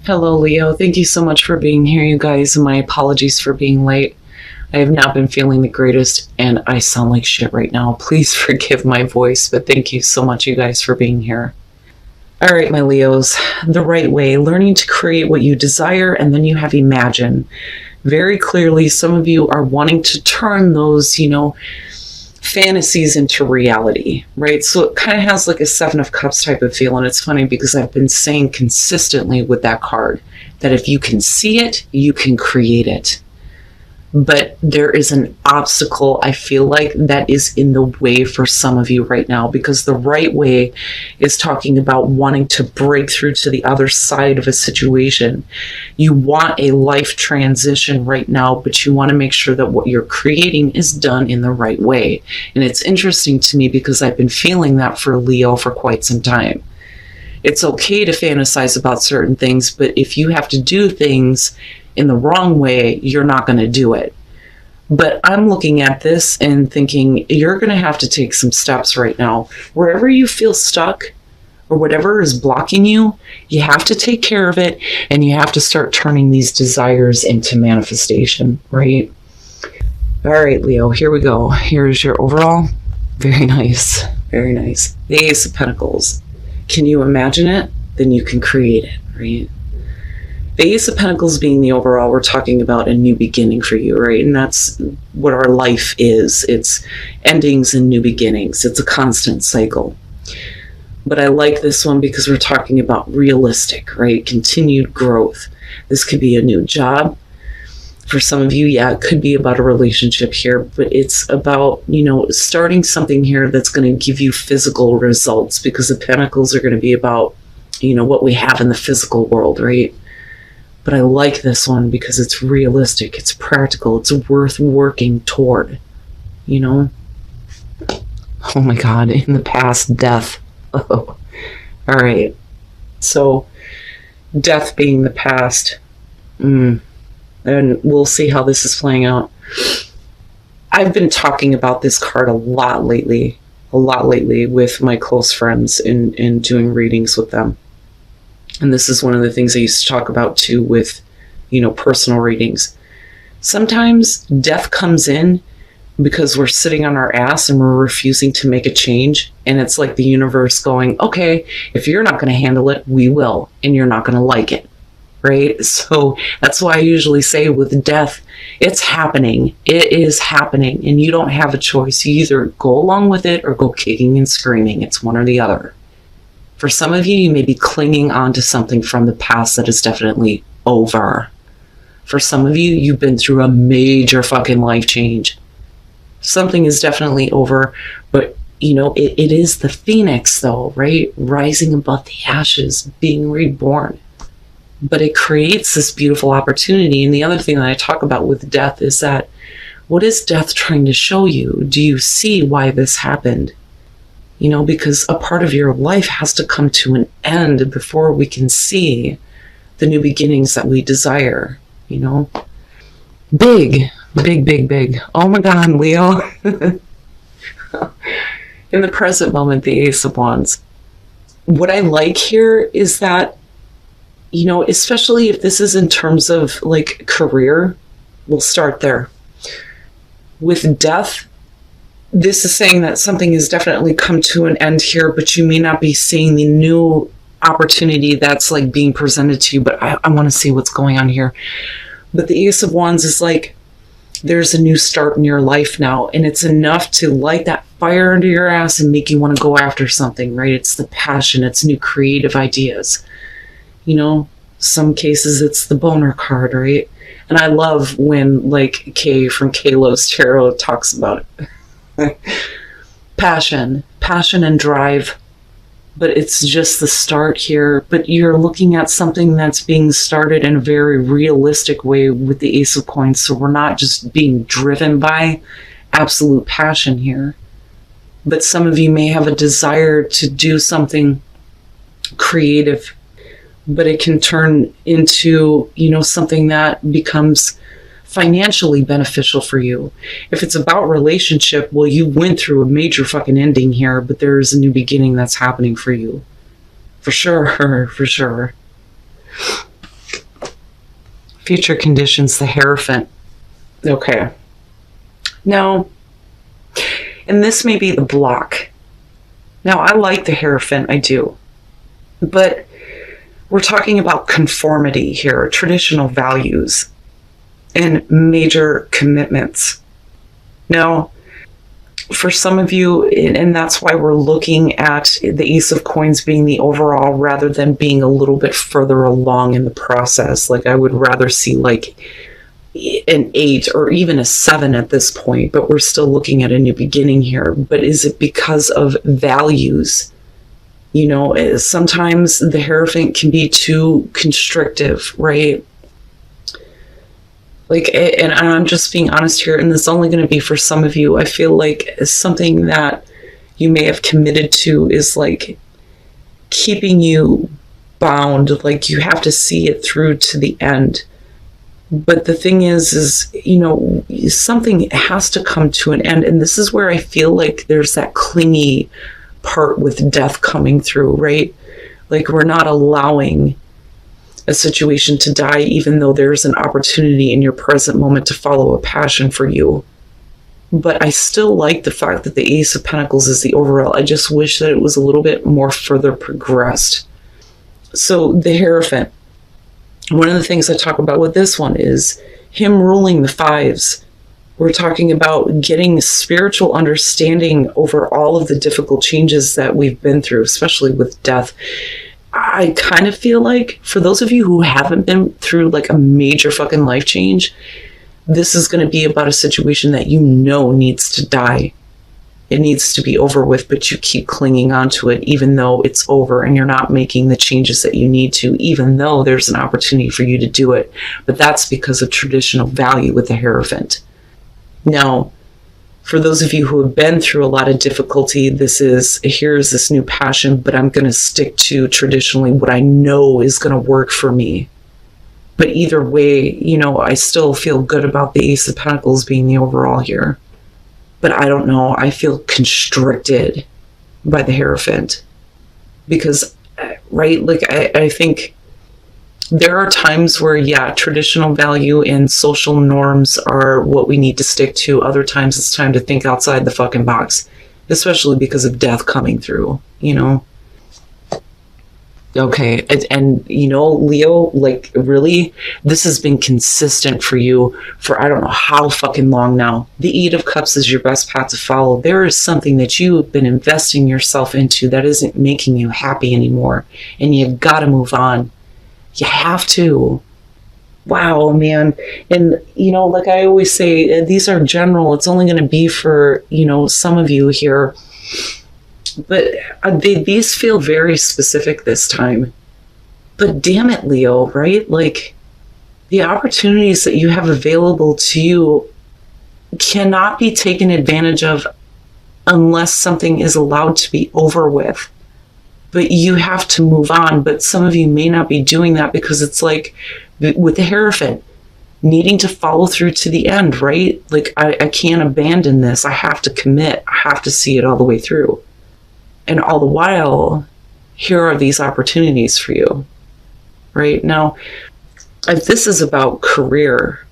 Hello, Leo. Thank you so much for being here, you guys. My apologies for being late. I have not been feeling the greatest, and I sound like shit right now. Please forgive my voice, but thank you so much, you guys, for being here. All right, my Leos, the right way, learning to create what you desire, and then you have imagine. Very clearly, some of you are wanting to turn those, fantasies into reality, right? So it kind of has like a Seven of Cups type of feel. And it's funny because I've been saying consistently with that card that if you can see it, you can create it. But there is an obstacle, I feel like, that is in the way for some of you right now, because the right way is talking about wanting to break through to the other side of a situation. You want a life transition right now, but you want to make sure that what you're creating is done in the right way. And it's interesting to me because I've been feeling that for Leo for quite some time. It's okay to fantasize about certain things, but if you have to do things in the wrong way, you're not going to do it. But I'm looking at this and thinking you're going to have to take some steps right now. Wherever you feel stuck or whatever is blocking you, you have to take care of it, and you have to start turning these desires into manifestation, right? All right, Leo, here we go. Here's your overall. Very nice. Very nice. The Ace of Pentacles. Can you imagine it? Then you can create it, right? The Ace of Pentacles being the overall, we're talking about a new beginning for you, right? And that's what our life is. It's endings and new beginnings. It's a constant cycle. But I like this one because we're talking about realistic, right? Continued growth. This could be a new job. For some of you, yeah, it could be about a relationship here, but it's about, starting something here that's going to give you physical results, because the Pentacles are going to be about, what we have in the physical world, right? But I like this one because it's realistic, it's practical, it's worth working toward, Oh my God, in the past, death. Oh. All right. So, death being the past. And we'll see how this is playing out. I've been talking about this card a lot lately with my close friends in doing readings with them. And this is one of the things I used to talk about too with, personal readings. Sometimes death comes in because we're sitting on our ass and we're refusing to make a change. And it's like the universe going, okay, if you're not going to handle it, we will. And you're not going to like it, right? So that's why I usually say with death, it's happening. It is happening. And you don't have a choice. You either go along with it or go kicking and screaming. It's one or the other. For some of you, you may be clinging on to something from the past that is definitely over. For some of you, you've been through a major fucking life change. Something is definitely over, but it is the phoenix though, right? Rising above the ashes, being reborn. But it creates this beautiful opportunity. And the other thing that I talk about with death is that, what is death trying to show you? Do you see why this happened? Because a part of your life has to come to an end before we can see the new beginnings that we desire, Big. Oh my God, Leo. In the present moment, the Ace of Wands. What I like here is that, especially if this is in terms of like career, we'll start there. With death, this is saying that something has definitely come to an end here, but you may not be seeing the new opportunity that's like being presented to you, but I want to see what's going on here. But the Ace of Wands is like, there's a new start in your life now, and it's enough to light that fire under your ass and make you want to go after something, right? It's the passion, it's new creative ideas. Some cases it's the boner card, right? And I love when like Kay from Kaylo's Tarot talks about it. Passion and drive, but it's just the start here. But you're looking at something that's being started in a very realistic way with the Ace of Coins, so we're not just being driven by absolute passion here, but some of you may have a desire to do something creative, but it can turn into something that becomes financially beneficial for you. If it's about relationship, well, you went through a major fucking ending here, but there's a new beginning that's happening for you. For sure. Future conditions, the Hierophant. Okay. Now, and this may be the block. Now, I like the Hierophant, I do. But we're talking about conformity here, traditional values, and major commitments. Now, for some of you, and that's why we're looking at the Ace of Coins being the overall rather than being a little bit further along in the process. Like, I would rather see like an 8 or even a 7 at this point, but we're still looking at a new beginning here. But is it because of values? You know, sometimes the Hierophant can be too constrictive, right? Like, and I'm just being honest here, and this is only going to be for some of you. I feel like something that you may have committed to is like keeping you bound, like you have to see it through to the end. But the thing is, you know, something has to come to an end. And this is where I feel like there's that clingy part with death coming through, right? Like, we're not allowing a situation to die, even though there's an opportunity in your present moment to follow a passion for you. But I still like the fact that the Ace of Pentacles is the overall. I just wish that it was a little bit more further progressed. So the Hierophant, one of the things I talk about with this one is him ruling the 5s. We're talking about getting spiritual understanding over all of the difficult changes that we've been through, especially with death. I kind of feel like for those of you who haven't been through like a major fucking life change, this is going to be about a situation that you know needs to die. It needs to be over with, but you keep clinging on to it even though it's over and you're not making the changes that you need to, even though there's an opportunity for you to do it. But that's because of traditional value with the Hierophant. Now, for those of you who have been through a lot of difficulty, here's this new passion, but I'm going to stick to traditionally what I know is going to work for me. But either way, you know, I still feel good about the Ace of Pentacles being the overall here. But I don't know, I feel constricted by the Hierophant. Because, right, like I think there are times where, yeah, traditional value and social norms are what we need to stick to. Other times it's time to think outside the fucking box, especially because of death coming through, you know? Okay, and you know, Leo, like, really, this has been consistent for you for I don't know how fucking long now. The 8 of Cups is your best path to follow. There is something that you have been investing yourself into that isn't making you happy anymore, and you've got to move on. You have to. Wow, man. And, you know, like I always say, these are general. It's only going to be for, you know, some of you here. But these feel very specific this time. But damn it, Leo, right? Like, the opportunities that you have available to you cannot be taken advantage of unless something is allowed to be over with. But you have to move on. But some of you may not be doing that because it's like with the Hierophant, needing to follow through to the end, right? Like, I can't abandon this. I have to commit. I have to see it all the way through. And all the while, here are these opportunities for you, right? Now, if this is about career,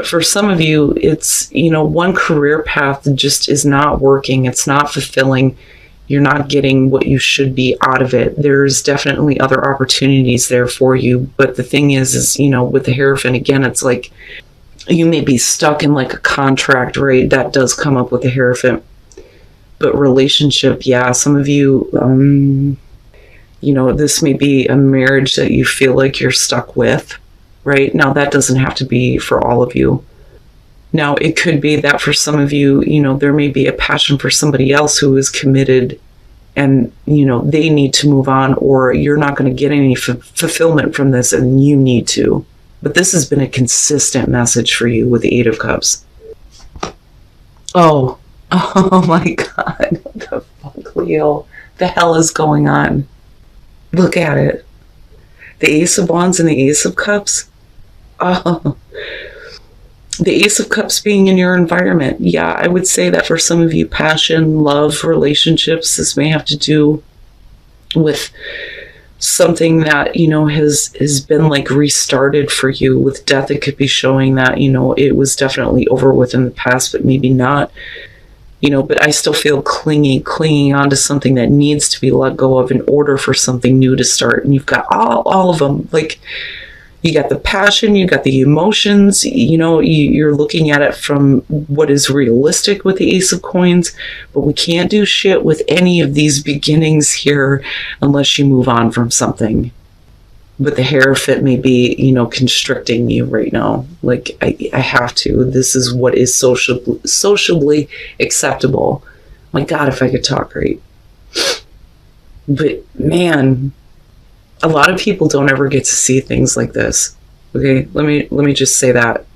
for some of you, it's, you know, one career path just is not working. It's not fulfilling. You're not getting what you should be out of it. There's definitely other opportunities there for you. But the thing is, you know, with the Hierophant, again, it's like you may be stuck in like a contract, right? That does come up with the Hierophant. But relationship, yeah, some of you, you know, this may be a marriage that you feel like you're stuck with, right? Now, that doesn't have to be for all of you. Now, it could be that for some of you, you know, there may be a passion for somebody else who is committed and, you know, they need to move on, or you're not going to get any fulfillment from this and you need to. But this has been a consistent message for you with the 8 of Cups. Oh my God. What the fuck, Leo? The hell is going on? Look at it. The Ace of Wands and the Ace of Cups. Oh. The Ace of Cups being in your environment. Yeah, I would say that for some of you, passion, love, relationships, this may have to do with something that, has been like restarted for you. With death, it could be showing that, it was definitely over with in the past, but maybe not. But I still feel clinging onto something that needs to be let go of in order for something new to start. And you've got all of them. Like, you got the passion, you got the emotions, you're looking at it from what is realistic with the Ace of Coins, but we can't do shit with any of these beginnings here unless you move on from something. But the Hierophant may be, constricting you right now. Like, I have to. This is what is sociably acceptable. My God, if I could talk right. But man, a lot of people don't ever get to see things like this. Okay, let me just say that.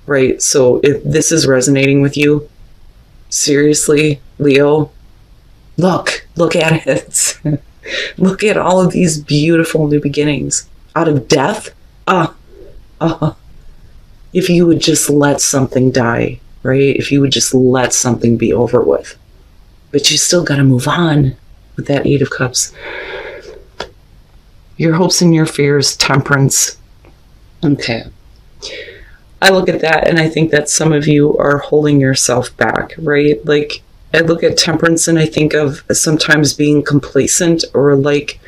Right? So if this is resonating with you, seriously, Leo, look at it. Look at all of these beautiful new beginnings. Out of death? If you would just let something die, right? If you would just let something be over with. But you still got to move on with that Eight of Cups. Your hopes and your fears, Temperance. Okay. I look at that and I think that some of you are holding yourself back, right? Like, I look at Temperance and I think of sometimes being complacent or like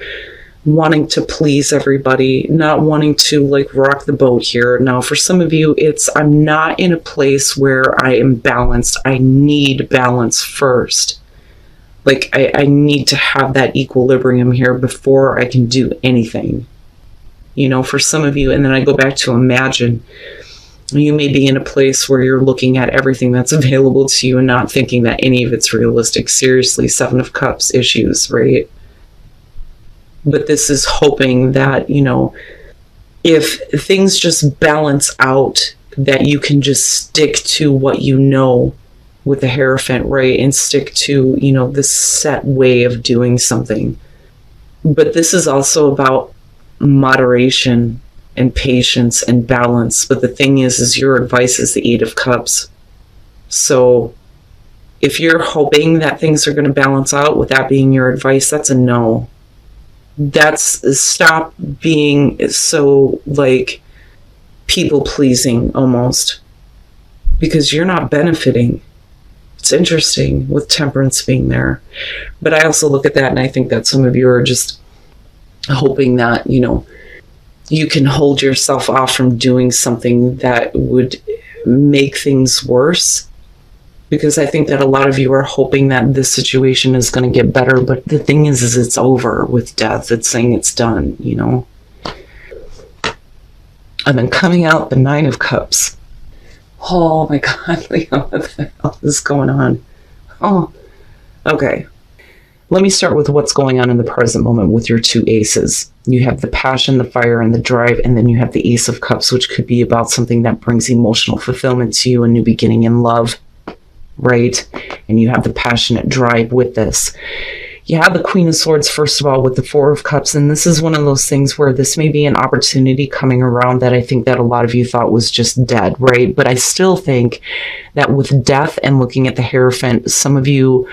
wanting to please everybody, not wanting to like rock the boat here. Now, for some of you, it's I'm not in a place where I am balanced. I need balance first. Like, I need to have that equilibrium here before I can do anything. For some of you, and then I go back to imagine, you may be in a place where you're looking at everything that's available to you and not thinking that any of it's realistic. Seriously, Seven of Cups issues, right? But this is hoping that, if things just balance out, that you can just stick to what you know with the Hierophant, right? And stick to, this set way of doing something. But this is also about moderation and patience and balance. But the thing is your advice is the Eight of Cups. So if you're hoping that things are going to balance out with that being your advice, that's a no. That's stop being so like people pleasing almost, because you're not benefiting. It's interesting with Temperance being there. But I also look at that and I think that some of you are just hoping that, you can hold yourself off from doing something that would make things worse. Because I think that a lot of you are hoping that this situation is going to get better. But the thing is it's over with death. It's saying it's done, And then coming out the Nine of Cups. Oh my God, Leo, what the hell is going on? Oh, okay. Let me start with what's going on in the present moment with your two aces. You have the passion, the fire, and the drive, and then you have the Ace of Cups, which could be about something that brings emotional fulfillment to you, a new beginning in love, right? And you have the passionate drive with this. You have the Queen of Swords, first of all, with the Four of Cups, and this is one of those things where this may be an opportunity coming around that I think that a lot of you thought was just dead, right? But I still think that with death and looking at the Hierophant, some of you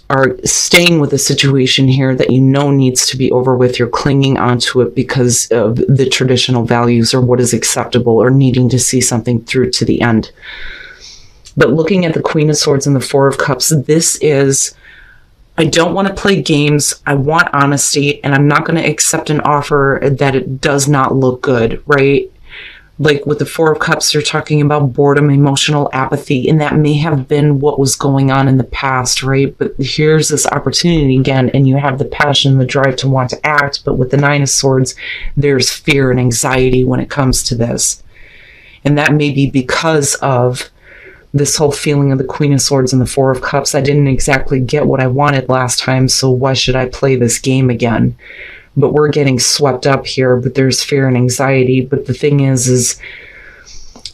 are staying with a situation here that needs to be over with. You're clinging onto it because of the traditional values or what is acceptable or needing to see something through to the end. But looking at the Queen of Swords and the Four of Cups, this is, I don't want to play games. I want honesty, and I'm not going to accept an offer that it does not look good, right? Like with the Four of Cups, you're talking about boredom, emotional apathy, and that may have been what was going on in the past, right? But here's this opportunity again, and you have the passion, the drive to want to act, but with the Nine of Swords, there's fear and anxiety when it comes to this. And that may be because of this whole feeling of the Queen of Swords and the Four of Cups. I didn't exactly get what I wanted last time, so why should I play this game again? But we're getting swept up here, but there's fear and anxiety. But the thing is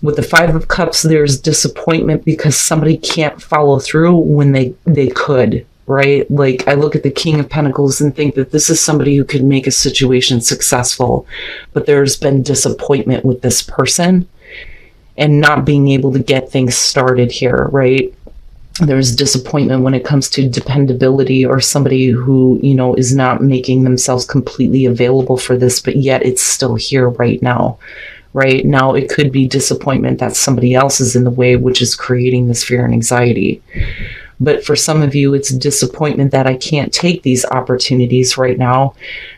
with the Five of Cups, there's disappointment because somebody can't follow through when they could, right? Like, I look at the King of Pentacles and think that this is somebody who could make a situation successful, but there's been disappointment with this person and not being able to get things started here, right? There's disappointment when it comes to dependability, or somebody who, is not making themselves completely available for this, but yet it's still here right now. Right now, it could be disappointment that somebody else is in the way, which is creating this fear and anxiety. But for some of you, it's disappointment that I can't take these opportunities right now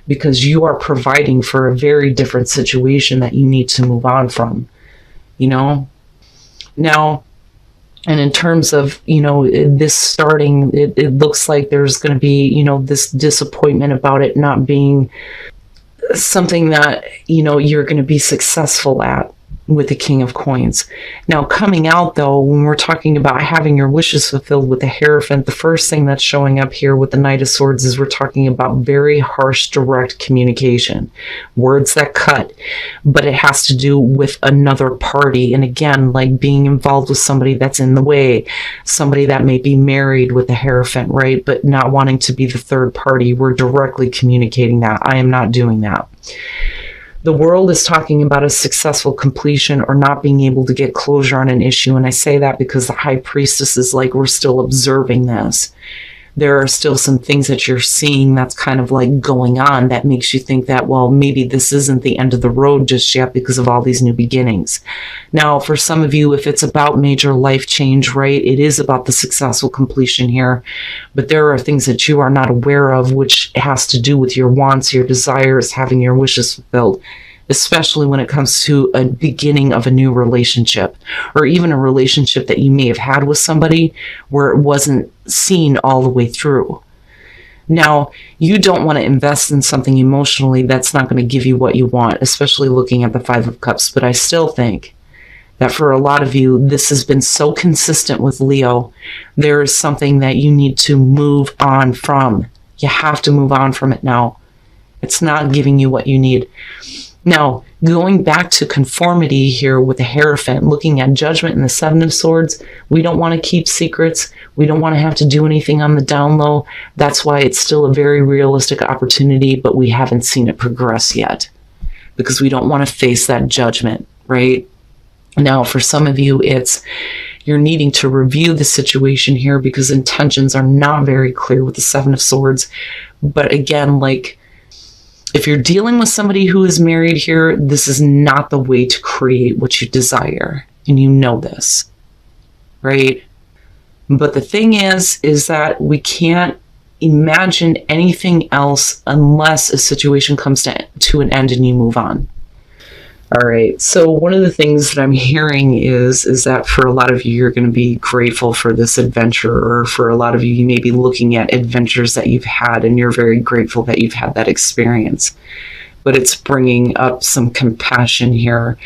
because you are providing for a very different situation that you need to move on from, Now, and in terms of, this starting, it looks like there's going to be, this disappointment about it not being something that, you're going to be successful at with the King of Coins. Now, coming out, though, when we're talking about having your wishes fulfilled with the Hierophant, the first thing that's showing up here with the Knight of Swords is we're talking about very harsh, direct communication. Words that cut. But it has to do with another party. And again, like being involved with somebody that's in the way. Somebody that may be married with the Hierophant, right? But not wanting to be the third party. We're directly communicating that. I am not doing that. The world is talking about a successful completion or not being able to get closure on an issue. And I say that because the High Priestess is like, we're still observing this. There are still some things that you're seeing that's kind of like going on that makes you think that, well, maybe this isn't the end of the road just yet because of all these new beginnings. Now, for some of you, if it's about major life change, right, it is about the successful completion here. But there are things that you are not aware of, which has to do with your wants, your desires, having your wishes fulfilled, especially when it comes to a beginning of a new relationship, or even a relationship that you may have had with somebody where it wasn't seen all the way through. Now, you don't want to invest in something emotionally that's not going to give you what you want, especially looking at the Five of Cups. But I still think that for a lot of you, this has been so consistent with Leo. There is something that you need to move on from. You have to move on from it now. It's not giving you what you need. Now, going back to conformity here with the Hierophant, looking at Judgment and the Seven of Swords, we don't want to keep secrets. We don't want to have to do anything on the down low. That's why it's still a very realistic opportunity, but we haven't seen it progress yet because we don't want to face that judgment, right? Now, for some of you, it's you're needing to review the situation here because intentions are not very clear with the Seven of Swords. But again, like, if you're dealing with somebody who is married here, this is not the way to create what you desire. And you know this, right? But the thing is that we can't imagine anything else unless a situation comes to an end and you move on. All right. So one of the things that I'm hearing is that for a lot of you, you're going to be grateful for this adventure, or for a lot of you, you may be looking at adventures that you've had and you're very grateful that you've had that experience. But it's bringing up some compassion here.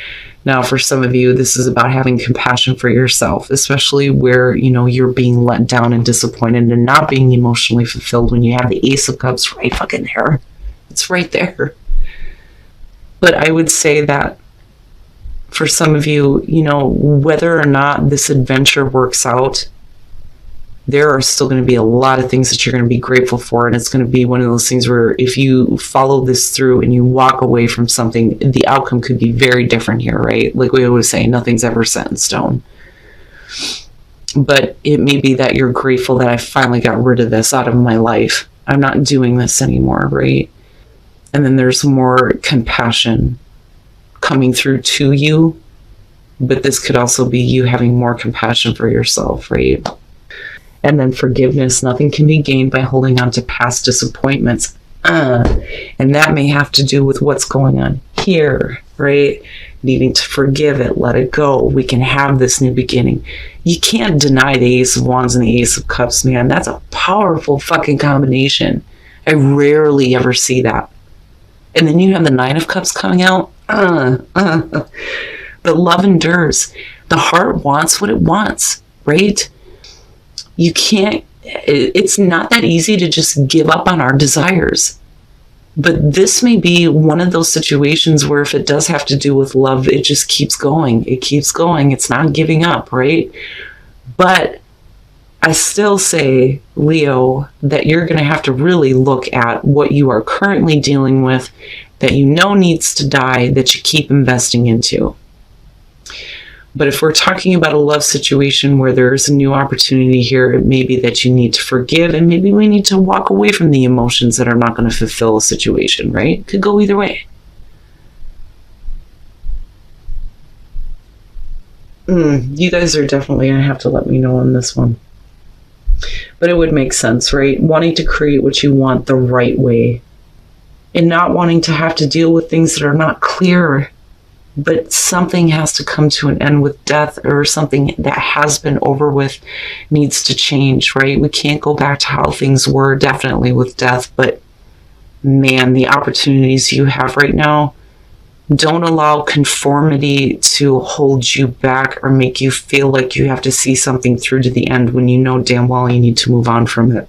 Now, for some of you, this is about having compassion for yourself, especially where, you're being let down and disappointed and not being emotionally fulfilled when you have the Ace of Cups right fucking there. It's right there. But I would say that for some of you, whether or not this adventure works out, there are still going to be a lot of things that you're going to be grateful for. And it's going to be one of those things where if you follow this through and you walk away from something, the outcome could be very different here, right? Like we always say, nothing's ever set in stone. But it may be that you're grateful that I finally got rid of this out of my life. I'm not doing this anymore, right? And then there's more compassion coming through to you. But this could also be you having more compassion for yourself, right? And then forgiveness. Nothing can be gained by holding on to past disappointments. And that may have to do with what's going on here, right? Needing to forgive it, let it go. We can have this new beginning. You can't deny the Ace of Wands and the Ace of Cups, man. That's a powerful fucking combination. I rarely ever see that. And then you have the Nine of Cups coming out. The love endures. The heart wants what it wants, right? You can't, it's not that easy to just give up on our desires. But this may be one of those situations where if it does have to do with love, it just keeps going. It keeps going. It's not giving up, right? But I still say, Leo, that you're going to have to really look at what you are currently dealing with that you know needs to die, that you keep investing into. But if we're talking about a love situation where there's a new opportunity here, it may be that you need to forgive, and maybe we need to walk away from the emotions that are not going to fulfill a situation, right? It could go either way. You guys are definitely going to have to let me know on this one. But it would make sense, right? Wanting to create what you want the right way and not wanting to have to deal with things that are not clear, but something has to come to an end with death, or something that has been over with needs to change, right? We can't go back to how things were, definitely with death, but man, the opportunities you have right now, don't allow conformity to hold you back or make you feel like you have to see something through to the end when you know damn well you need to move on from it.